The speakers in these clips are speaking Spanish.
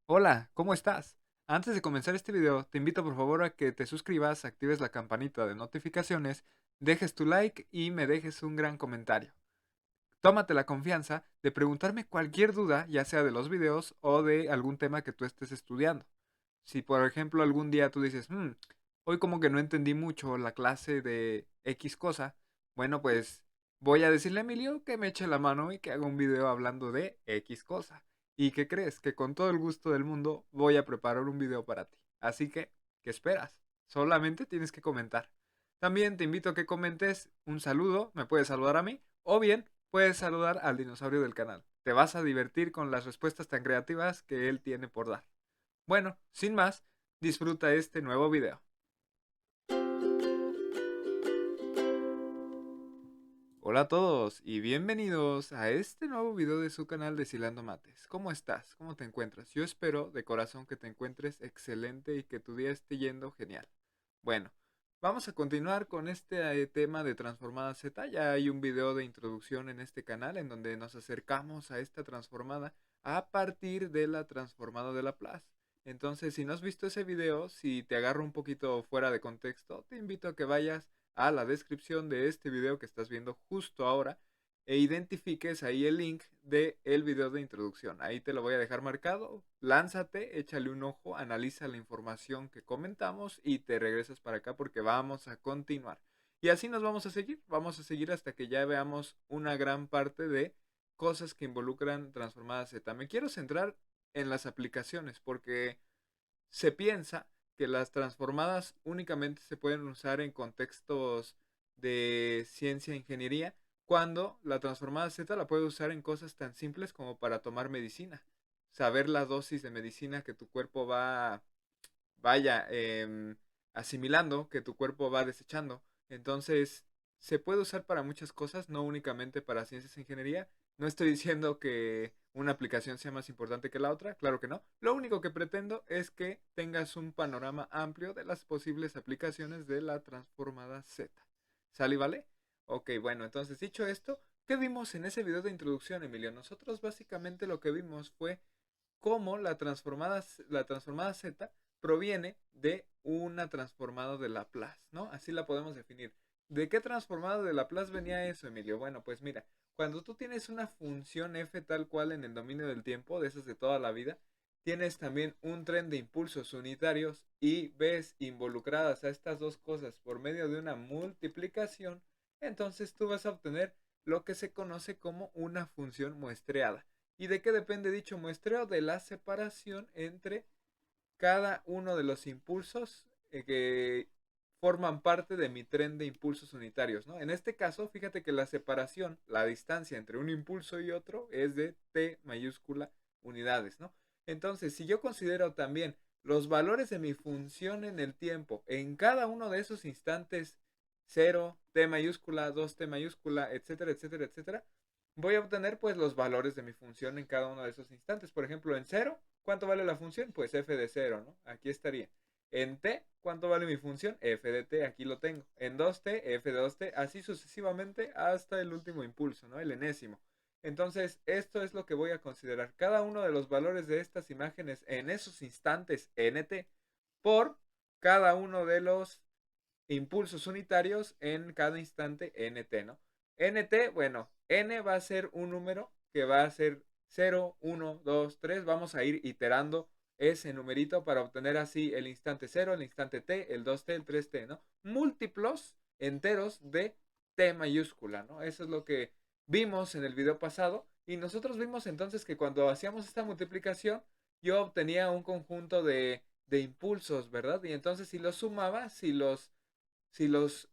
Hola, ¿cómo estás? Antes de comenzar este video, te invito por favor a que te suscribas, actives la campanita de notificaciones, dejes tu like y me dejes un gran comentario. Tómate la confianza de preguntarme cualquier duda, ya sea de los videos o de algún tema que tú estés estudiando. Si por ejemplo algún día tú dices, hoy como que no entendí mucho la clase de X cosa, bueno pues voy a decirle a Emilio que me eche la mano y que haga un video hablando de X cosa. ¿Y qué crees? Que con todo el gusto del mundo voy a preparar un video para ti. Así que, ¿qué esperas? Solamente tienes que comentar. También te invito a que comentes un saludo, me puedes saludar a mí, o bien puedes saludar al dinosaurio del canal. Te vas a divertir con las respuestas tan creativas que él tiene por dar. Bueno, sin más, disfruta este nuevo video. Hola a todos y bienvenidos a este nuevo video de su canal de Silando Mates. ¿Cómo estás? ¿Cómo te encuentras? Yo espero de corazón que te encuentres excelente y que tu día esté yendo genial. Bueno, vamos a continuar con este tema de transformada Z. Ya hay un video de introducción en este canal en donde nos acercamos a esta transformada a partir de la transformada de Laplace. Entonces, si no has visto ese video, si te agarro un poquito fuera de contexto, te invito a que vayas a la descripción de este video que estás viendo justo ahora e identifiques ahí el link de el video de introducción. Ahí te lo voy a dejar marcado. Lánzate, échale un ojo, analiza la información que comentamos y te regresas para acá porque vamos a continuar. Y así nos vamos a seguir hasta que ya veamos una gran parte de cosas que involucran transformadas Z. Me quiero centrar en las aplicaciones porque se piensa que las transformadas únicamente se pueden usar en contextos de ciencia e ingeniería, cuando la transformada Z la puedes usar en cosas tan simples como para tomar medicina. Saber la dosis de medicina que tu cuerpo vaya asimilando, que tu cuerpo va desechando. Entonces, se puede usar para muchas cosas, no únicamente para ciencias e ingeniería. No estoy diciendo que una aplicación sea más importante que la otra, claro que no. Lo único que pretendo es que tengas un panorama amplio de las posibles aplicaciones de la transformada Z. ¿Sale y vale? Ok, bueno, entonces dicho esto, ¿qué vimos en ese video de introducción, Emilio? Nosotros básicamente lo que vimos fue cómo la transformada Z proviene de una transformada de Laplace, ¿no? Así la podemos definir. ¿De qué transformada de Laplace venía eso, Emilio? Bueno, pues mira, cuando tú tienes una función f tal cual en el dominio del tiempo, de esas de toda la vida, tienes también un tren de impulsos unitarios y ves involucradas a estas dos cosas por medio de una multiplicación, entonces tú vas a obtener lo que se conoce como una función muestreada. ¿Y de qué depende dicho muestreo? De la separación entre cada uno de los impulsos que forman parte de mi tren de impulsos unitarios, ¿no? En este caso, fíjate que la separación, la distancia entre un impulso y otro es de t mayúscula unidades, ¿no? Entonces, si yo considero también los valores de mi función en el tiempo en cada uno de esos instantes, cero t mayúscula, 2t mayúscula, etcétera, etcétera, etcétera, voy a obtener pues los valores de mi función en cada uno de esos instantes. Por ejemplo, en cero, ¿cuánto vale la función? Pues f de cero, ¿no? Aquí estaría. En t, ¿cuánto vale mi función? F de t, aquí lo tengo. En 2t, f de 2t, así sucesivamente hasta el último impulso, ¿no? El enésimo. Entonces, esto es lo que voy a considerar. Cada uno de los valores de estas imágenes en esos instantes nt por cada uno de los impulsos unitarios en cada instante nt, ¿no? Nt, bueno, n va a ser un número que va a ser 0, 1, 2, 3. Vamos a ir iterando ese numerito para obtener así el instante 0, el instante t, el 2t, el 3t, ¿no? Múltiplos enteros de t mayúscula, ¿no? Eso es lo que vimos en el video pasado. Y nosotros vimos entonces que cuando hacíamos esta multiplicación, yo obtenía un conjunto de impulsos, ¿verdad? Y entonces si los sumaba, si los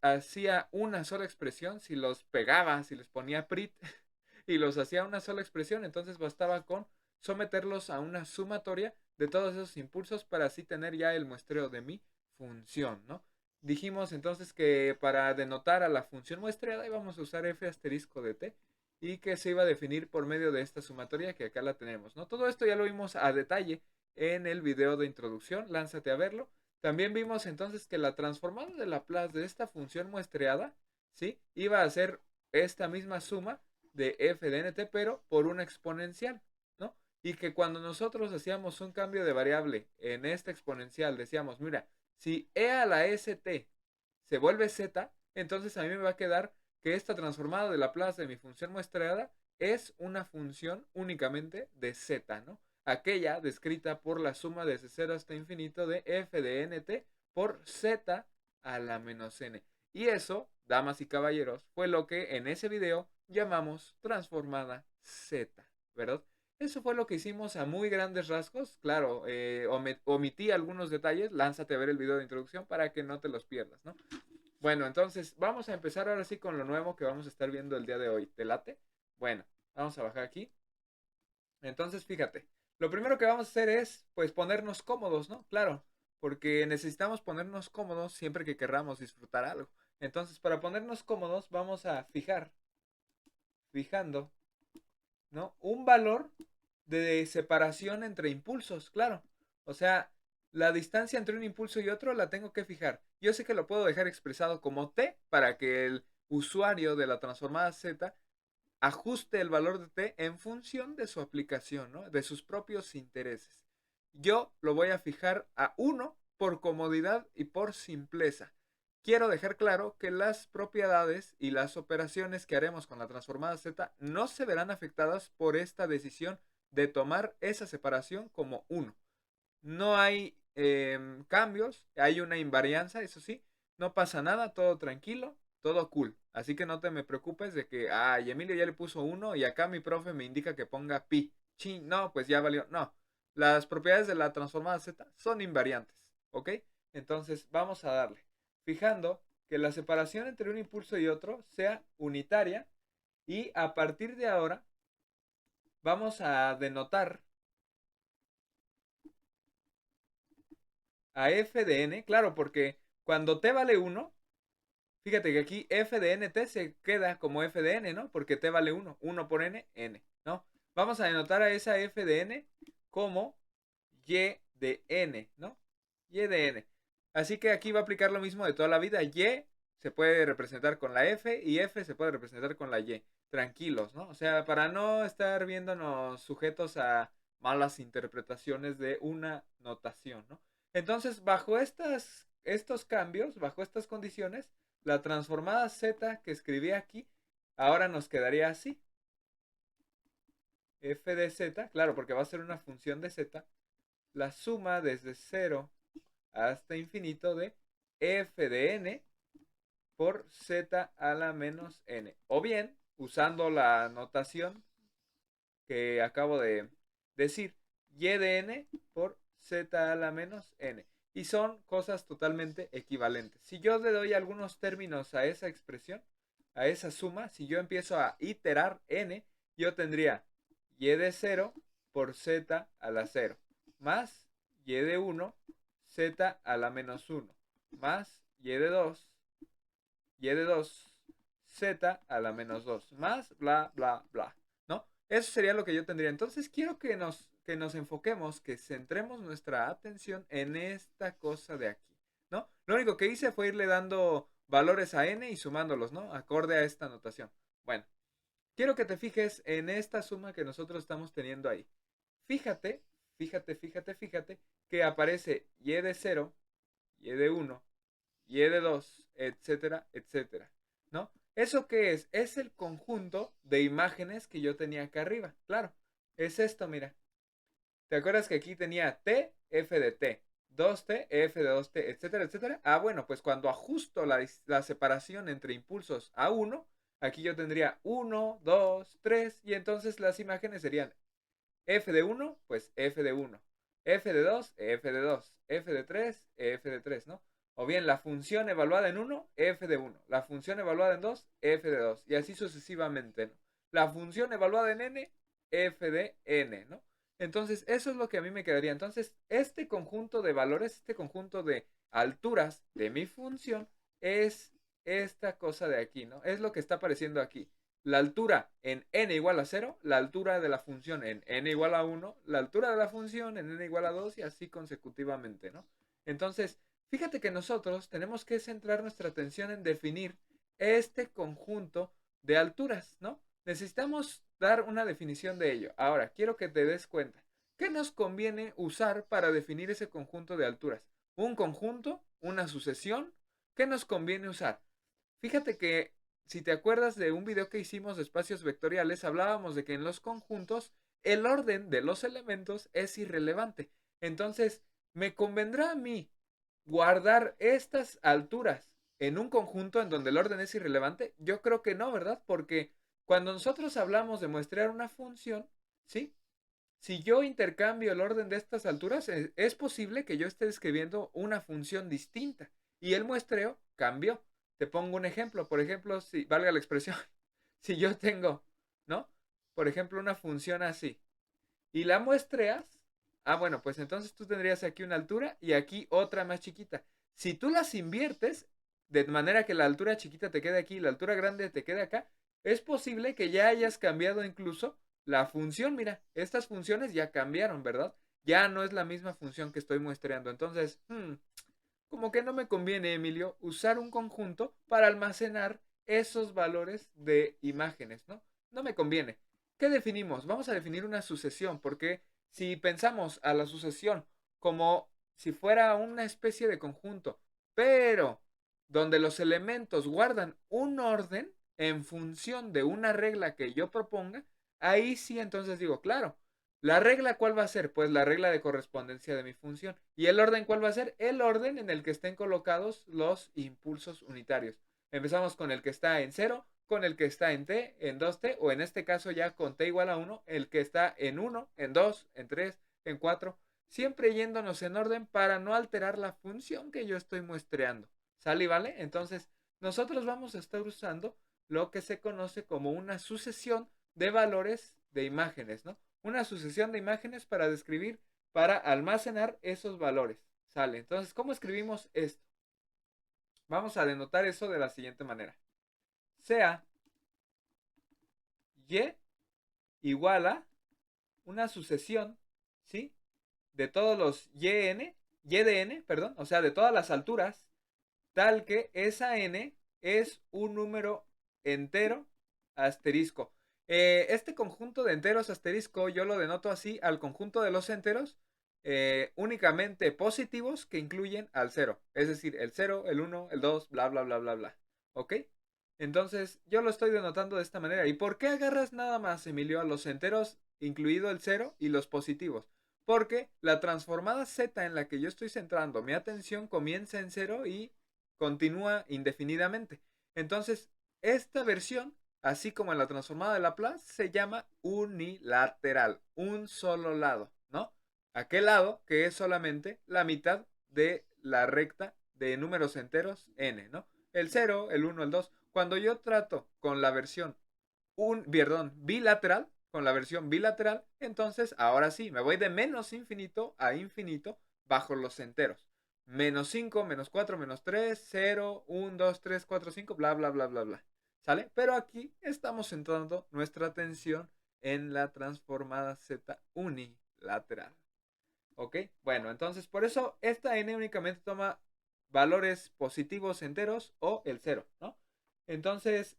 hacía una sola expresión, si los pegaba, si les ponía prit y los hacía una sola expresión, entonces bastaba con someterlos a una sumatoria de todos esos impulsos para así tener ya el muestreo de mi función, ¿no? Dijimos entonces que para denotar a la función muestreada íbamos a usar f asterisco de t y que se iba a definir por medio de esta sumatoria que acá la tenemos, ¿no? Todo esto ya lo vimos a detalle en el video de introducción, lánzate a verlo. También vimos entonces que la transformada de Laplace de esta función muestreada, ¿sí? Iba a ser esta misma suma de f de nt, pero por una exponencial, ¿no? y que cuando nosotros hacíamos un cambio de variable en esta exponencial, decíamos, mira, si e a la st se vuelve z, entonces a mí me va a quedar que esta transformada de Laplace de mi función muestreada es una función únicamente de z, ¿no? Aquella descrita por la suma desde 0 hasta infinito de f de nt por z a la menos n. Y eso, damas y caballeros, fue lo que en ese video llamamos transformada z, ¿verdad? Eso fue lo que hicimos a muy grandes rasgos. Claro, omití algunos detalles. Lánzate a ver el video de introducción para que no te los pierdas, ¿no? Bueno, entonces vamos a empezar ahora sí con lo nuevo que vamos a estar viendo el día de hoy. ¿Te late? Bueno, vamos a bajar aquí. Entonces, fíjate, lo primero que vamos a hacer es, pues, ponernos cómodos, ¿no? Claro, porque necesitamos ponernos cómodos siempre que querramos disfrutar algo. Entonces, para ponernos cómodos, vamos a fijando, ¿no? Un valor de separación entre impulsos, claro. O sea, la distancia entre un impulso y otro la tengo que fijar. Yo sé que lo puedo dejar expresado como t para que el usuario de la transformada z ajuste el valor de t en función de su aplicación, ¿no? De sus propios intereses. Yo lo voy a fijar a 1 por comodidad y por simpleza. Quiero dejar claro que las propiedades y las operaciones que haremos con la transformada z no se verán afectadas por esta decisión de tomar esa separación como 1. No hay cambios, hay una invarianza, eso sí, no pasa nada, todo tranquilo, todo cool. Así que no te me preocupes de que, ay, Emilio ya le puso 1 y acá mi profe me indica que ponga pi. Chin, no, pues ya valió. No, las propiedades de la transformada z son invariantes, ¿ok? Entonces vamos a darle, fijando que la separación entre un impulso y otro sea unitaria y a partir de ahora vamos a denotar a f de n, claro, porque cuando t vale 1, fíjate que aquí f de nt se queda como f de n, ¿no? Porque t vale 1, 1 por n, n, ¿no? Vamos a denotar a esa f de n como y de n, ¿no? Y de n. Así que aquí va a aplicar lo mismo de toda la vida. Y se puede representar con la f y f se puede representar con la y. Tranquilos, ¿no? O sea, para no estar viéndonos sujetos a malas interpretaciones de una notación, ¿no? Entonces, bajo estos cambios, bajo estas condiciones, la transformada z que escribí aquí, ahora nos quedaría así. F de z, claro, porque va a ser una función de z, la suma desde 0 hasta infinito de f de n por z a la menos n. O bien, usando la notación que acabo de decir, y de n por z a la menos n. Y son cosas totalmente equivalentes. Si yo le doy algunos términos a esa expresión, a esa suma, si yo empiezo a iterar n, yo tendría y de 0 por z a la 0, más y de 1, z a la menos 1, más y de 2, z a la menos 2, más bla, bla, bla, ¿no? Eso sería lo que yo tendría. Entonces quiero que nos enfoquemos, que centremos nuestra atención en esta cosa de aquí, ¿no? Lo único que hice fue irle dando valores a n y sumándolos, ¿no? Acorde a esta notación. Bueno, quiero que te fijes en esta suma que nosotros estamos teniendo ahí. Fíjate, fíjate que aparece y de 0, y de 1, y de 2, etcétera, etcétera, ¿no? ¿Eso qué es? Es el conjunto de imágenes que yo tenía acá arriba. Claro, es esto, mira. ¿Te acuerdas que aquí tenía t, f de t, 2t, f de 2t, etcétera, etcétera? Ah, bueno, pues cuando ajusto la separación entre impulsos a 1, aquí yo tendría 1, 2, 3, y entonces las imágenes serían f de 1, pues f de 1, f de 2, f de 2, f de 3, f de 3, ¿no? O bien la función evaluada en 1, f de 1, la función evaluada en 2, f de 2, y así sucesivamente, ¿no? La función evaluada en n, f de n, ¿no? Entonces, eso es lo que a mí me quedaría. Entonces, este conjunto de valores, este conjunto de alturas de mi función es esta cosa de aquí, ¿no? Es lo que está apareciendo aquí. La altura en n igual a 0, la altura de la función en n igual a 1, la altura de la función en n igual a 2 y así consecutivamente, ¿no? Entonces, fíjate que nosotros tenemos que centrar nuestra atención en definir este conjunto de alturas, ¿no? necesitamos dar una definición de ello. Ahora, quiero que te des cuenta. ¿Qué nos conviene usar para definir ese conjunto de alturas? ¿Un conjunto? ¿Una sucesión? ¿Qué nos conviene usar? Fíjate que si te acuerdas de un video que hicimos de espacios vectoriales, hablábamos de que en los conjuntos el orden de los elementos es irrelevante. Entonces, ¿me convendrá a mí guardar estas alturas en un conjunto en donde el orden es irrelevante? Yo creo que no, ¿verdad? Porque cuando nosotros hablamos de muestrear una función, ¿sí? Si yo intercambio el orden de estas alturas, es posible que yo esté escribiendo una función distinta y el muestreo cambió. Te pongo un ejemplo. Por ejemplo, si valga la expresión, si yo tengo, ¿no? Por ejemplo, una función así y la muestreas, bueno, pues entonces tú tendrías aquí una altura y aquí otra más chiquita. Si tú las inviertes, de manera que la altura chiquita te quede aquí y la altura grande te quede acá, es posible que ya hayas cambiado incluso la función. Mira, estas funciones ya cambiaron, ¿verdad? Ya no es la misma función que estoy muestreando. Entonces, como que no me conviene, Emilio, usar un conjunto para almacenar esos valores de imágenes, ¿no? No me conviene. ¿Qué definimos? Vamos a definir una sucesión, porque si pensamos a la sucesión como si fuera una especie de conjunto, pero donde los elementos guardan un orden en función de una regla que yo proponga, ahí sí entonces digo, claro, ¿la regla cuál va a ser? Pues la regla de correspondencia de mi función. ¿Y el orden cuál va a ser? El orden en el que estén colocados los impulsos unitarios. Empezamos con el que está en 0, con el que está en t, en 2t, o en este caso ya con t igual a 1, el que está en 1, en 2, en 3, en 4, siempre yéndonos en orden para no alterar la función que yo estoy muestreando. ¿Sale y vale? Entonces, nosotros vamos a estar usando lo que se conoce como una sucesión de valores de imágenes, ¿no? Una sucesión de imágenes para describir, para almacenar esos valores. Sale. Entonces, ¿cómo escribimos esto? Vamos a denotar eso de la siguiente manera. Sea y igual a una sucesión, ¿sí? De todos los y de n, perdón, o sea, de todas las alturas, tal que esa n es un número entero asterisco. Este conjunto de enteros asterisco yo lo denoto así al conjunto de los enteros únicamente positivos que incluyen al 0. Es decir, el 0, el 1, el 2, bla, bla, bla, bla, bla. ¿Ok? Entonces yo lo estoy denotando de esta manera. ¿Y por qué agarras nada más, Emilio, a los enteros, incluido el 0 y los positivos? Porque la transformada z en la que yo estoy centrando mi atención comienza en 0 y continúa indefinidamente. Entonces, esta versión, así como en la transformada de Laplace, se llama unilateral, un solo lado, ¿no? Aquel lado que es solamente la mitad de la recta de números enteros n, ¿no? El 0, el 1, el 2. Cuando yo trato con la versión bilateral, con la versión bilateral, entonces ahora sí, me voy de menos infinito a infinito bajo los enteros. Menos 5, menos 4, menos 3, 0, 1, 2, 3, 4, 5, bla, bla, bla, bla, bla. ¿Sale? Pero aquí estamos centrando nuestra atención en la transformada z unilateral. ¿Ok? Bueno, entonces por eso esta n únicamente toma valores positivos enteros o el 0, ¿no? Entonces,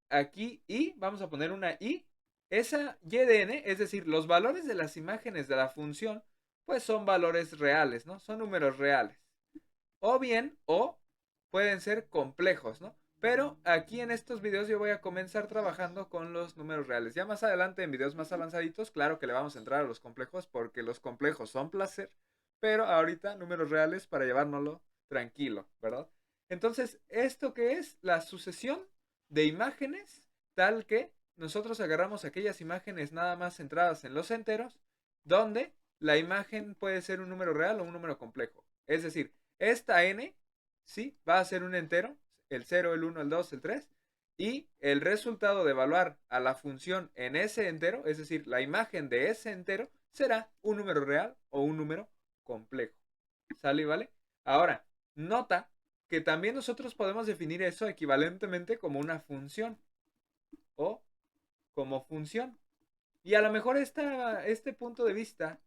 aquí y, vamos a poner una y, esa y de n, es decir, los valores de las imágenes de la función, pues son valores reales, ¿no? Son números reales. O bien, o pueden ser complejos, ¿no? Pero aquí en estos videos yo voy a comenzar trabajando con los números reales. Ya más adelante en videos más avanzaditos, claro que le vamos a entrar a los complejos porque los complejos son placer, pero ahorita números reales para llevárnoslo tranquilo, ¿verdad? Entonces, ¿esto qué es? La sucesión de imágenes tal que nosotros agarramos aquellas imágenes nada más centradas en los enteros, donde la imagen puede ser un número real o un número complejo. Es decir, esta n, ¿sí? Va a ser un entero, el 0, el 1, el 2, el 3, y el resultado de evaluar a la función en ese entero, es decir, la imagen de ese entero, será un número real o un número complejo. ¿Sale y vale? Ahora, nota que también nosotros podemos definir eso equivalentemente como una función o como función. Y a lo mejor este punto de vista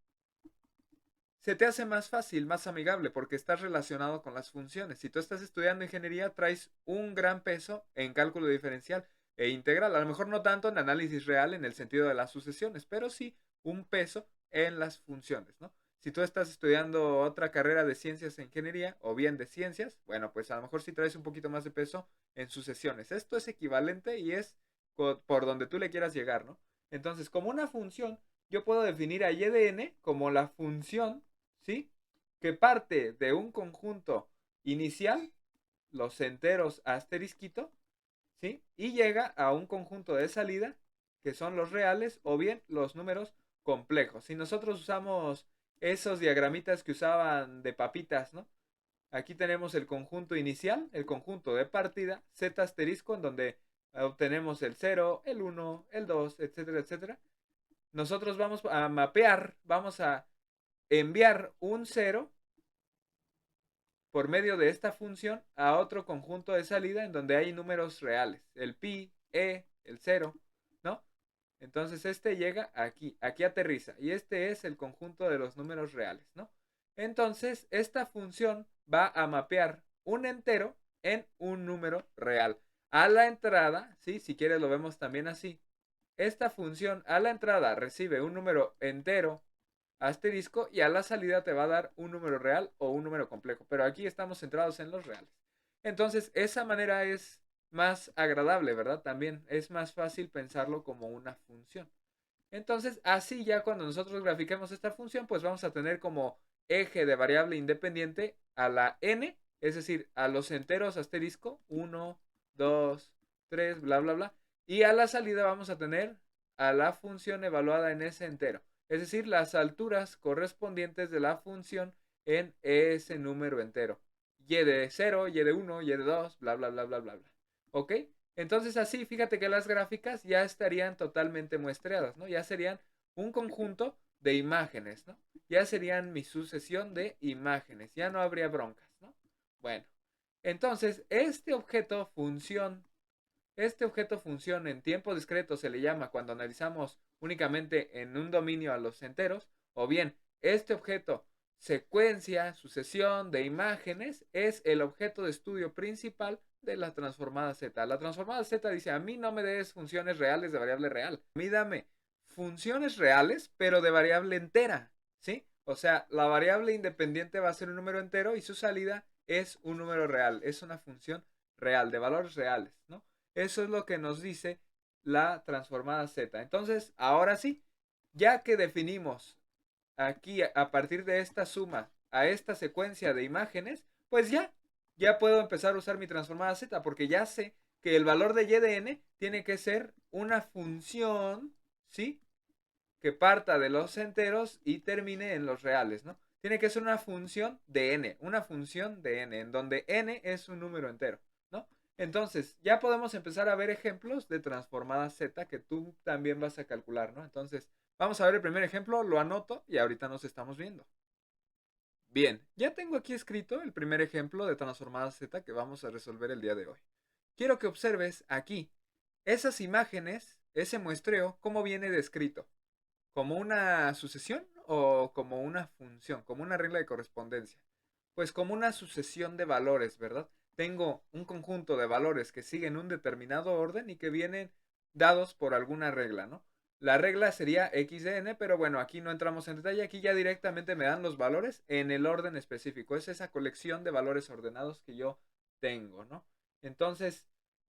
se te hace más fácil, más amigable, porque estás relacionado con las funciones. Si tú estás estudiando ingeniería, traes un gran peso en cálculo diferencial. e integral. A lo mejor no tanto en análisis real en el sentido de las sucesiones, pero sí un peso en las funciones, ¿no? Si tú estás estudiando otra carrera de ciencias e ingeniería o bien de ciencias, bueno, pues a lo mejor sí traes un poquito más de peso en sucesiones. Esto es equivalente y es por donde tú le quieras llegar, ¿no? Entonces, como una función, yo puedo definir a y de n como la función, ¿sí? Que parte de un conjunto inicial, los enteros asterisquito, ¿sí? Y llega a un conjunto de salida, que son los reales o bien los números complejos. Si nosotros usamos esos diagramitas que usaban de papitas, ¿no? Aquí tenemos el conjunto inicial, el conjunto de partida, z asterisco, en donde obtenemos el 0, el 1, el 2, etcétera, etcétera. Nosotros vamos a mapear, vamos a enviar un 0 por medio de esta función a otro conjunto de salida en donde hay números reales, el pi, el 0, ¿no? Entonces este llega aquí, aquí aterriza y este es el conjunto de los números reales, ¿no? Entonces esta función va a mapear un entero en un número real. A la entrada, ¿sí? Si quieres lo vemos también así. Esta función a la entrada recibe un número entero asterisco y a la salida te va a dar un número real o un número complejo. Pero aquí estamos centrados en los reales. Entonces, esa manera es más agradable, ¿verdad? También es más fácil pensarlo como una función. Entonces, así ya cuando nosotros grafiquemos esta función, pues vamos a tener como eje de variable independiente a la n, es decir, a los enteros asterisco, 1, 2, 3, bla, bla, bla. Y a la salida vamos a tener a la función evaluada en ese entero. Es decir, las alturas correspondientes de la función en ese número entero. Y de 0, y de 1, y de 2, bla, bla, bla, bla, bla, bla. ¿Ok? Entonces así, fíjate que las gráficas ya estarían totalmente muestreadas, ¿no? Ya serían un conjunto de imágenes, ¿no? Ya serían mi sucesión de imágenes, ya no habría broncas, ¿no? Bueno, entonces este objeto función en tiempo discreto se le llama cuando analizamos únicamente en un dominio a los enteros, o bien este objeto secuencia, sucesión de imágenes es el objeto de estudio principal de la transformada Z. La transformada Z dice, a mí no me des funciones reales de variable real, a mí dame funciones reales pero de variable entera, ¿sí? O sea, la variable independiente va a ser un número entero y su salida es un número real, es una función real, de valores reales, ¿no? Eso es lo que nos dice la transformada Z. Entonces, ahora sí, ya que definimos aquí a partir de esta suma a esta secuencia de imágenes, pues ya puedo empezar a usar mi transformada Z porque ya sé que el valor de y de n tiene que ser una función, ¿sí? Que parta de los enteros y termine en los reales, ¿no? Tiene que ser una función de n, en donde n es un número entero, ¿no? Entonces, ya podemos empezar a ver ejemplos de transformada Z que tú también vas a calcular, ¿no? Entonces, vamos a ver el primer ejemplo, lo anoto y ahorita nos estamos viendo. Bien, ya tengo aquí escrito el primer ejemplo de transformada Z que vamos a resolver el día de hoy. Quiero que observes aquí esas imágenes, ese muestreo, cómo viene descrito. ¿Como una sucesión o como una función? Como una regla de correspondencia. Pues como una sucesión de valores, ¿verdad? Tengo un conjunto de valores que siguen un determinado orden y que vienen dados por alguna regla, ¿no? La regla sería x de n, pero bueno, aquí no entramos en detalle, aquí ya directamente me dan los valores en el orden específico. Es esa colección de valores ordenados que yo tengo, ¿no? Entonces,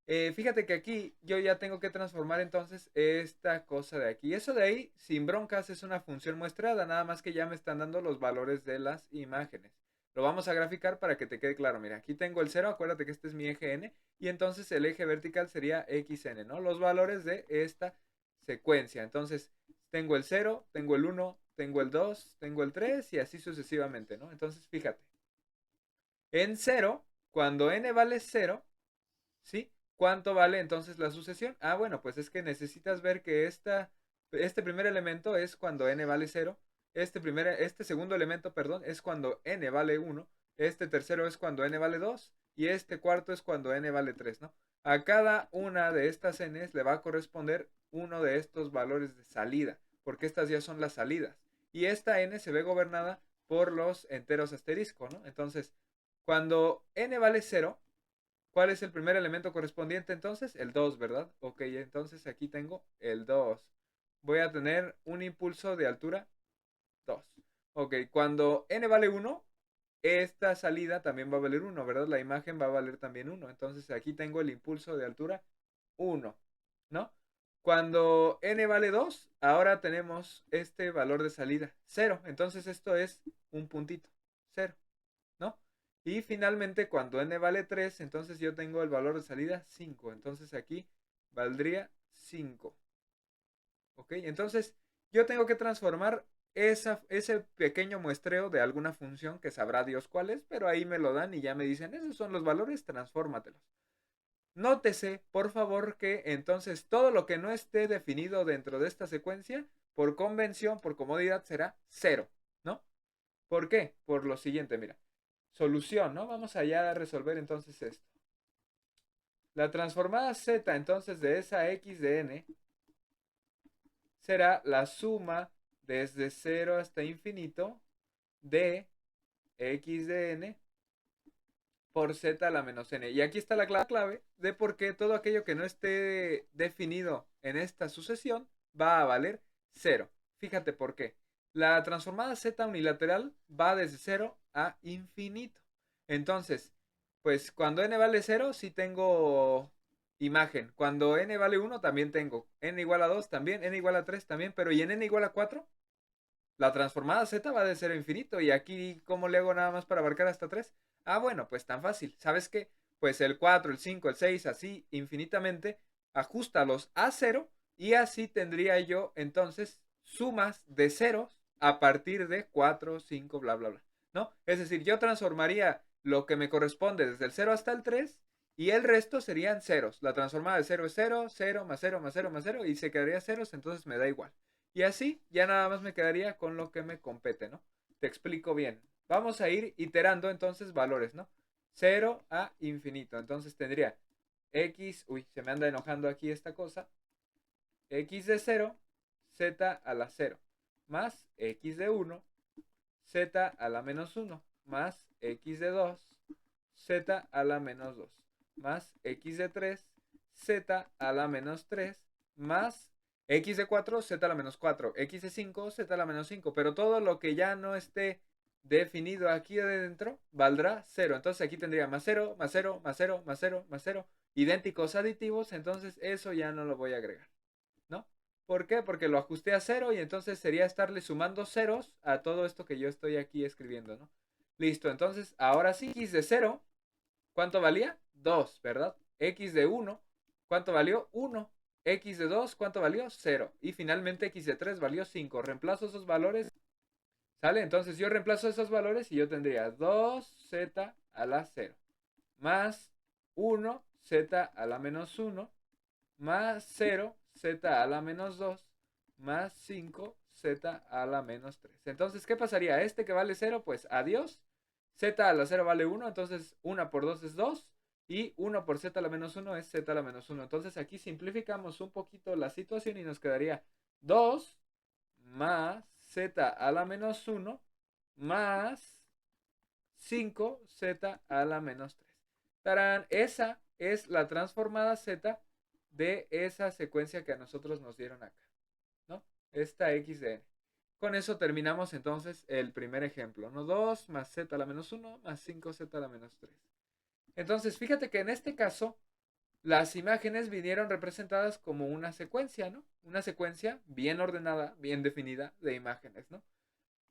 fíjate que aquí yo ya tengo que transformar entonces esta cosa de aquí. Eso de ahí, sin broncas, es una función muestrada, nada más que ya me están dando los valores de las imágenes. Lo vamos a graficar para que te quede claro. Mira, aquí tengo el 0, acuérdate que este es mi eje n, y entonces el eje vertical sería xn, ¿no? Los valores de esta secuencia. Entonces, tengo el 0, tengo el 1, tengo el 2, tengo el 3 y así sucesivamente, ¿no? Entonces, fíjate. En 0, cuando n vale 0, ¿sí? ¿Cuánto vale entonces la sucesión? Ah, bueno, pues es que necesitas ver que este primer elemento es cuando n vale 0, este segundo elemento, perdón, es cuando n vale 1, este tercero es cuando n vale 2 y este cuarto es cuando n vale 3, ¿no? A cada una de estas n's le va a corresponder uno de estos valores de salida, porque estas ya son las salidas. Y esta n se ve gobernada por los enteros asterisco, ¿no? Entonces, cuando n vale 0, ¿Cuál es el primer elemento correspondiente entonces? El 2, ¿verdad? Ok, entonces aquí tengo el 2. Voy a tener un impulso de altura 2. Ok, cuando n vale 1, esta salida también va a valer 1, ¿verdad? La imagen va a valer también 1. Entonces aquí tengo el impulso de altura 1, ¿no? Cuando n vale 2, ahora tenemos este valor de salida 0. Entonces esto es un puntito, 0, ¿no? Y finalmente cuando n vale 3, entonces yo tengo el valor de salida 5. Entonces aquí valdría 5. ¿Ok? Entonces yo tengo que transformar ese pequeño muestreo de alguna función que sabrá Dios cuál es, pero ahí me lo dan y ya me dicen, esos son los valores, transfórmatelos. Nótese, por favor, que entonces todo lo que no esté definido dentro de esta secuencia, por convención, por comodidad, será 0, ¿no? ¿Por qué? Por lo siguiente, mira. Solución, ¿no? Vamos allá a resolver entonces esto. La transformada z entonces de esa x de n será la suma desde 0 hasta infinito de x de n por z a la menos n. Y aquí está la clave de por qué todo aquello que no esté definido en esta sucesión va a valer 0. Fíjate por qué. La transformada z unilateral va desde 0 a infinito. Entonces, pues cuando n vale 0 sí tengo imagen. Cuando n vale 1 también tengo. N igual a 2 también. N igual a 3 también. Pero ¿y en n igual a 4? La transformada z va de 0 a infinito. ¿Y aquí cómo le hago nada más para abarcar hasta 3? Ah, bueno, pues tan fácil. ¿Sabes qué? Pues el 4, el 5, el 6, así infinitamente, ajustalos a 0 y así tendría yo entonces sumas de ceros a partir de 4, 5, bla, bla, bla. ¿No? Es decir, yo transformaría lo que me corresponde desde el 0 hasta el 3 y el resto serían ceros. La transformada de 0 es 0, 0 más 0 más 0 más 0 y se quedaría ceros, entonces me da igual. Y así ya nada más me quedaría con lo que me compete, ¿no? Te explico bien. Vamos a ir iterando entonces valores, ¿no? 0 a infinito. Entonces tendría x, uy, se me anda enojando aquí esta cosa. X de 0, z a la 0, más x de 1, z a la menos 1, más x de 2, z a la menos 2, más x de 3, z a la menos 3, más x de 4, z a la menos 4, x de 5, z a la menos 5. Pero todo lo que ya no esté definido aquí adentro valdrá 0. Entonces aquí tendría más 0, más 0, más 0, más 0, más 0, idénticos aditivos. Entonces eso ya no lo voy a agregar, ¿no? ¿Por qué? Porque lo ajusté a 0 y entonces sería estarle sumando ceros a todo esto que yo estoy aquí escribiendo, ¿no? Listo, entonces ahora sí, x de 0, ¿cuánto valía? 2, ¿verdad? X de 1, ¿cuánto valió? 1. X de 2, ¿cuánto valió? 0. Y finalmente x de 3 valió 5. Reemplazo esos valores, ¿sale? Entonces yo reemplazo esos valores y yo tendría 2z a la 0 más 1z a la menos 1 más 0 z a la menos 2 más 5 z a la menos 3. Entonces, ¿qué pasaría? Este que vale 0, pues adiós. Z a la 0 vale 1, entonces 1 por 2 es 2. Y 1 por z a la menos 1 es z a la menos 1. Entonces aquí simplificamos un poquito la situación y nos quedaría 2 más z a la menos 1 más 5z a la menos 3. ¡Tarán! Esa es la transformada z de esa secuencia que a nosotros nos dieron acá, ¿no? Esta x de n. Con eso terminamos entonces el primer ejemplo, ¿no? 2 más z a la menos 1 más 5z a la menos 3. Entonces, fíjate que en este caso, las imágenes vinieron representadas como una secuencia, ¿no? Una secuencia bien ordenada, bien definida de imágenes, ¿no?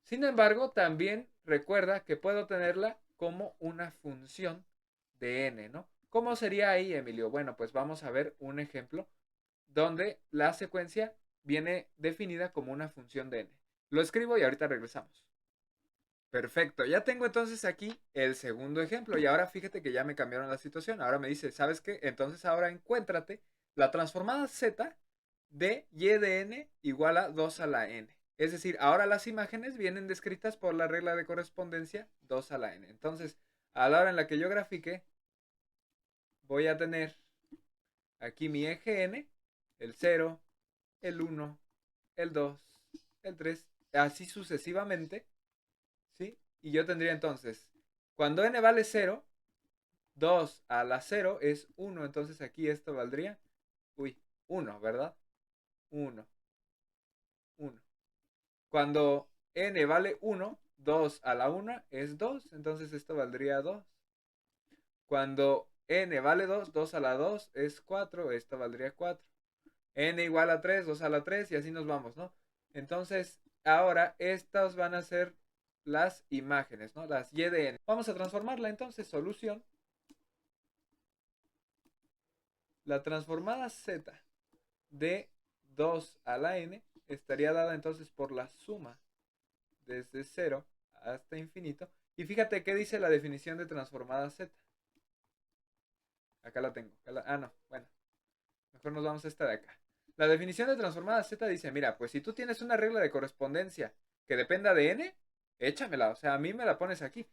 Sin embargo, también recuerda que puedo tenerla como una función de n, ¿no? ¿Cómo sería ahí, Emilio? Bueno, pues vamos a ver un ejemplo donde la secuencia viene definida como una función de n. Lo escribo y ahorita regresamos. Perfecto, ya tengo entonces aquí el segundo ejemplo y ahora fíjate que ya me cambiaron la situación. Ahora me dice, ¿sabes qué? Entonces ahora encuéntrate la transformada z de y de n igual a 2 a la n. Es decir, ahora las imágenes vienen descritas por la regla de correspondencia 2 a la n. Entonces, a la hora en la que yo grafique, voy a tener aquí mi eje n, el 0, el 1, el 2, el 3, así sucesivamente, ¿sí? Y yo tendría entonces, cuando n vale 0, 2 a la 0 es 1, entonces aquí esto valdría, 1, ¿verdad? 1, 1. Cuando n vale 1, 2 a la 1 es 2, entonces esto valdría 2. Cuando n vale 2, 2 a la 2 es 4, esto valdría 4. N igual a 3, 2 a la 3 y así nos vamos, ¿no? Entonces, ahora estas van a ser las imágenes, ¿no? Las y de n. Vamos a transformarla entonces, solución. La transformada z de 2 a la n estaría dada entonces por la suma desde 0 hasta infinito. Y fíjate qué dice la definición de transformada z. Acá la tengo. No, bueno. Mejor nos vamos a esta de acá. La definición de transformada z dice, mira, pues si tú tienes una regla de correspondencia que dependa de n, échamela. O sea, a mí me la pones aquí.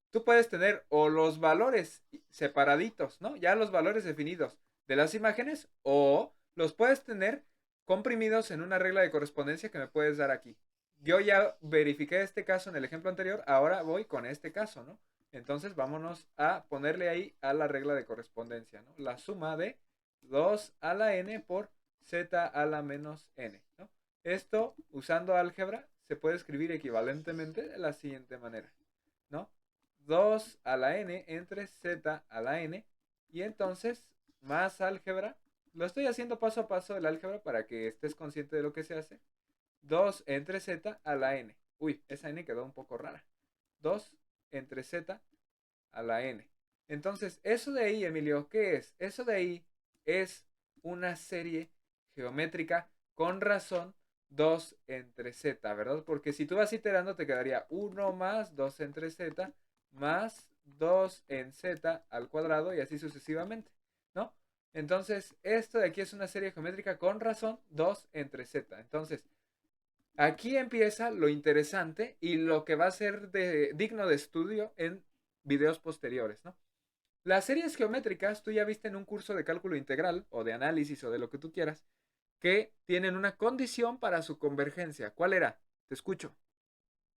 Tú puedes tener o los valores separaditos, ¿no? Ya los valores definidos de las imágenes, o los puedes tener comprimidos en una regla de correspondencia que me puedes dar aquí. Yo ya verifiqué este caso en el ejemplo anterior, ahora voy con este caso, ¿no? Entonces vámonos a ponerle ahí a la regla de correspondencia, ¿no? La suma de 2 a la n por z a la menos n, ¿no? Esto, usando álgebra, se puede escribir equivalentemente de la siguiente manera, ¿no? 2 a la n entre z a la n, y entonces más álgebra. Lo estoy haciendo paso a paso el álgebra para que estés consciente de lo que se hace. 2 entre z a la n. Esa n quedó un poco rara. 2 entre z a la n. Entonces, eso de ahí, Emilio, ¿qué es? Eso de ahí es una serie geométrica con razón 2 entre z, ¿verdad? Porque si tú vas iterando te quedaría 1 más 2 entre z más 2 en z al cuadrado y así sucesivamente, ¿no? Entonces, esto de aquí es una serie geométrica con razón 2 entre z. Entonces, aquí empieza lo interesante y lo que va a ser digno de estudio en videos posteriores, ¿no? Las series geométricas, tú ya viste en un curso de cálculo integral o de análisis o de lo que tú quieras, que tienen una condición para su convergencia. ¿Cuál era? Te escucho.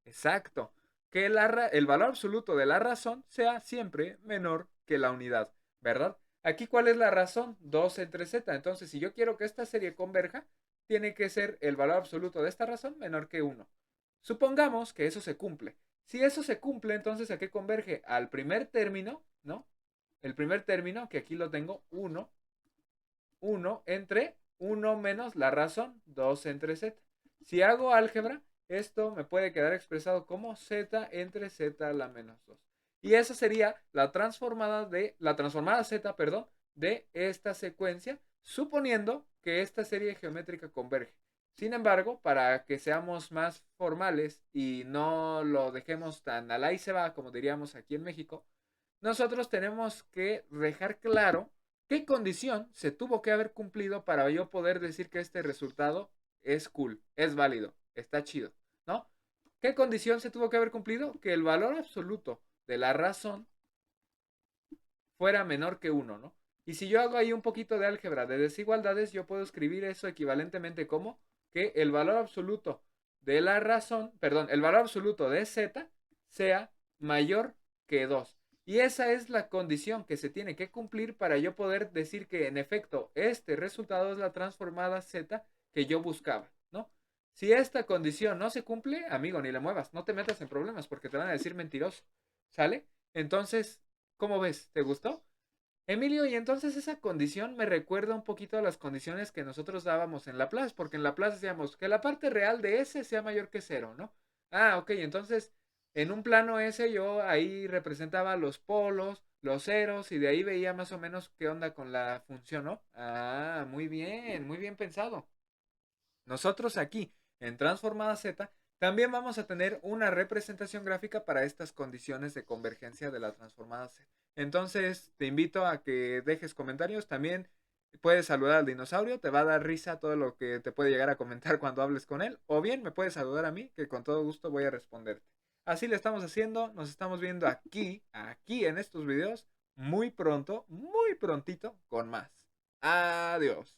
Exacto. Que el valor absoluto de la razón sea siempre menor que la unidad, ¿verdad? Aquí, ¿cuál es la razón? 2 entre z. Entonces, si yo quiero que esta serie converja, tiene que ser el valor absoluto de esta razón menor que 1. Supongamos que eso se cumple. Si eso se cumple, entonces ¿a qué converge? Al primer término, ¿no? El primer término, que aquí lo tengo, 1, 1 entre 1 menos la razón, 2 entre z. Si hago álgebra, esto me puede quedar expresado como z entre z a la menos 2. Y esa sería la transformada z, perdón, de esta secuencia, suponiendo que esta serie geométrica converge. Sin embargo, para que seamos más formales y no lo dejemos tan al ahí se va, como diríamos aquí en México, nosotros tenemos que dejar claro qué condición se tuvo que haber cumplido para yo poder decir que este resultado es cool, es válido, está chido, ¿no? ¿Qué condición se tuvo que haber cumplido? Que el valor absoluto de la razón fuera menor que 1, ¿no? Y si yo hago ahí un poquito de álgebra de desigualdades, yo puedo escribir eso equivalentemente como que el valor absoluto de la razón, perdón, el valor absoluto de z sea mayor que 2. Y esa es la condición que se tiene que cumplir para yo poder decir que en efecto este resultado es la transformada z que yo buscaba, ¿no? Si esta condición no se cumple, amigo, ni le muevas, no te metas en problemas porque te van a decir mentiroso, ¿sale? Entonces, ¿cómo ves? ¿Te gustó? Emilio, y entonces esa condición me recuerda un poquito a las condiciones que nosotros dábamos en Laplace, porque en Laplace decíamos que la parte real de S sea mayor que cero, ¿no? Ah, ok, entonces en un plano S yo ahí representaba los polos, los ceros, y de ahí veía más o menos qué onda con la función, ¿no? Ah, muy bien pensado. Nosotros aquí, en transformada Z, también vamos a tener una representación gráfica para estas condiciones de convergencia de la transformada Z. Entonces, te invito a que dejes comentarios. También puedes saludar al dinosaurio, te va a dar risa todo lo que te puede llegar a comentar cuando hables con él. O bien me puedes saludar a mí, que con todo gusto voy a responderte. Así le estamos haciendo, nos estamos viendo aquí en estos videos, muy pronto, muy prontito, con más. Adiós.